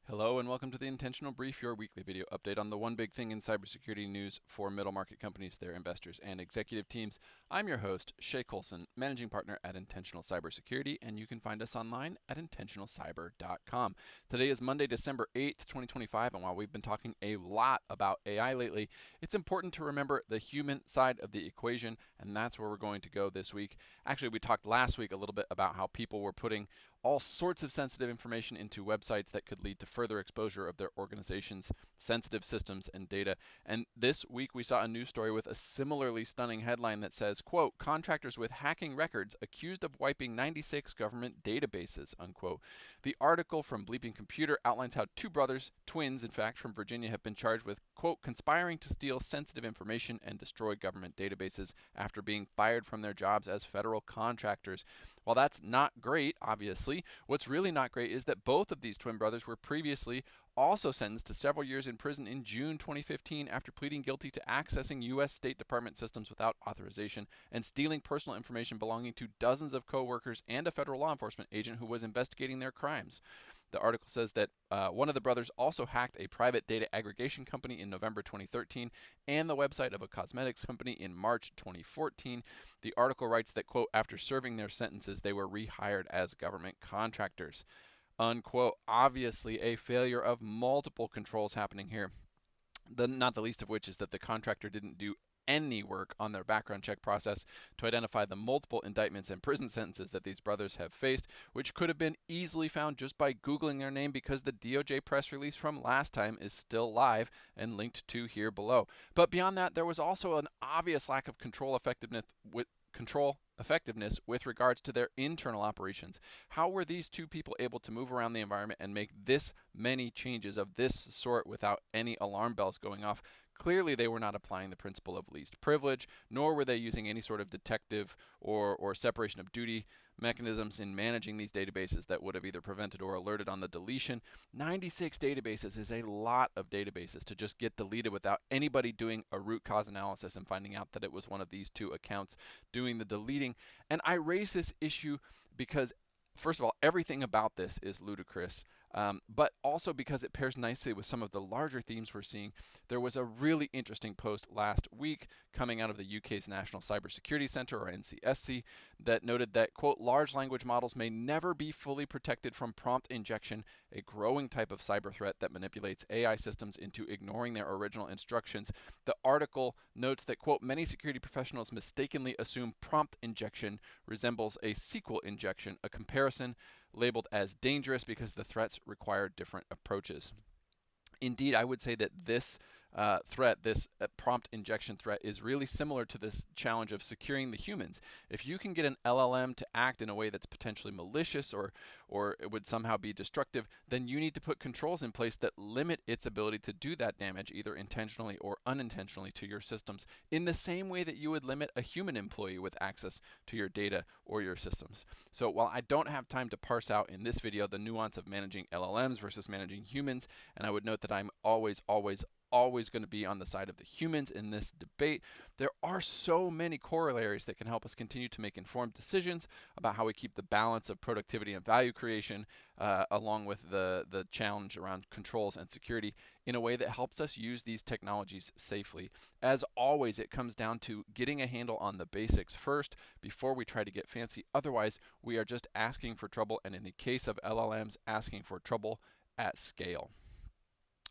Hello and welcome to the Intentional Brief, your weekly video update on the one big thing in cybersecurity news for middle market companies, their investors, and executive teams. I'm your host, Shay Colson, managing partner at Intentional Cybersecurity, and you can find us online at intentionalcyber.com. Today is Monday, December 8th, 2025, and while we've been talking a lot about AI lately, it's important to remember the human side of the equation, and that's where we're going to go this week. Actually, we talked last week a little bit about how people were putting all sorts of sensitive information into websites that could lead to further exposure of their organization's sensitive systems and data. And this week we saw a news story with a similarly stunning headline that says, quote, contractors with hacking records accused of wiping 96 government databases, unquote. The article from Bleeping Computer outlines how two brothers, twins in fact, from Virginia have been charged with, quote, conspiring to steal sensitive information and destroy government databases after being fired from their jobs as federal contractors. While that's not great, obviously, what's really not great is that both of these twin brothers were previously also sentenced to several years in prison in June 2015 after pleading guilty to accessing U.S. State Department systems without authorization and stealing personal information belonging to dozens of co-workers and a federal law enforcement agent who was investigating their crimes. The article says that one of the brothers also hacked a private data aggregation company in November 2013 and the website of a cosmetics company in March 2014. The article writes that, quote, after serving their sentences, they were rehired as government contractors, unquote. Obviously, a failure of multiple controls happening here. Not the least of which is that the contractor didn't do any work on their background check process to identify the multiple indictments and prison sentences that these brothers have faced, which could have been easily found just by Googling their name because the DOJ press release from last time is still live and linked to here below. But beyond that, there was also an obvious lack of control effectiveness with regards to their internal operations. How were these two people able to move around the environment and make this many changes of this sort without any alarm bells going off? Clearly, they were not applying the principle of least privilege, nor were they using any sort of detective or separation of duty mechanisms in managing these databases that would have either prevented or alerted on the deletion. 96 databases is a lot of databases to just get deleted without anybody doing a root cause analysis and finding out that it was one of these two accounts doing the deleting. And I raise this issue because, first of all, everything about this is ludicrous, but also because it pairs nicely with some of the larger themes we're seeing. There was a really interesting post last week coming out of the UK's National Cybersecurity Centre, or NCSC, that noted that, quote, large language models may never be fully protected from prompt injection, a growing type of cyber threat that manipulates AI systems into ignoring their original instructions. The article notes that, quote, many security professionals mistakenly assume prompt injection resembles a SQL injection, a comparison labeled as dangerous because the threats require different approaches. Indeed, I would say that this threat, this prompt injection threat, is really similar to this challenge of securing the humans. If you can get an LLM to act in a way that's potentially malicious or it would somehow be destructive, then you need to put controls in place that limit its ability to do that damage, either intentionally or unintentionally, to your systems, in the same way that you would limit a human employee with access to your data or your systems. So while I don't have time to parse out in this video the nuance of managing LLMs versus managing humans, and I would note that I'm always going to be on the side of the humans in this debate, there are so many corollaries that can help us continue to make informed decisions about how we keep the balance of productivity and value creation, along with the challenge around controls and security, in a way that helps us use these technologies safely. As always, it comes down to getting a handle on the basics first before we try to get fancy. Otherwise, we are just asking for trouble, and in the case of LLMs, asking for trouble at scale.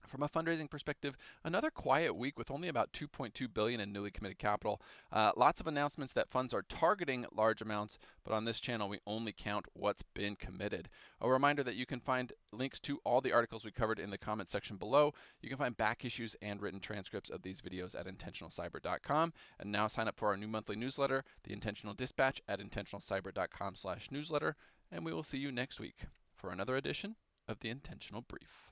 From a fundraising perspective, another quiet week with only about $2.2 billion in newly committed capital. Lots of announcements that funds are targeting large amounts, but on this channel we only count what's been committed. A reminder that you can find links to all the articles we covered in the comment section below. You can find back issues and written transcripts of these videos at intentionalcyber.com. And now sign up for our new monthly newsletter, The Intentional Dispatch, at intentionalcyber.com/newsletter. And we will see you next week for another edition of The Intentional Brief.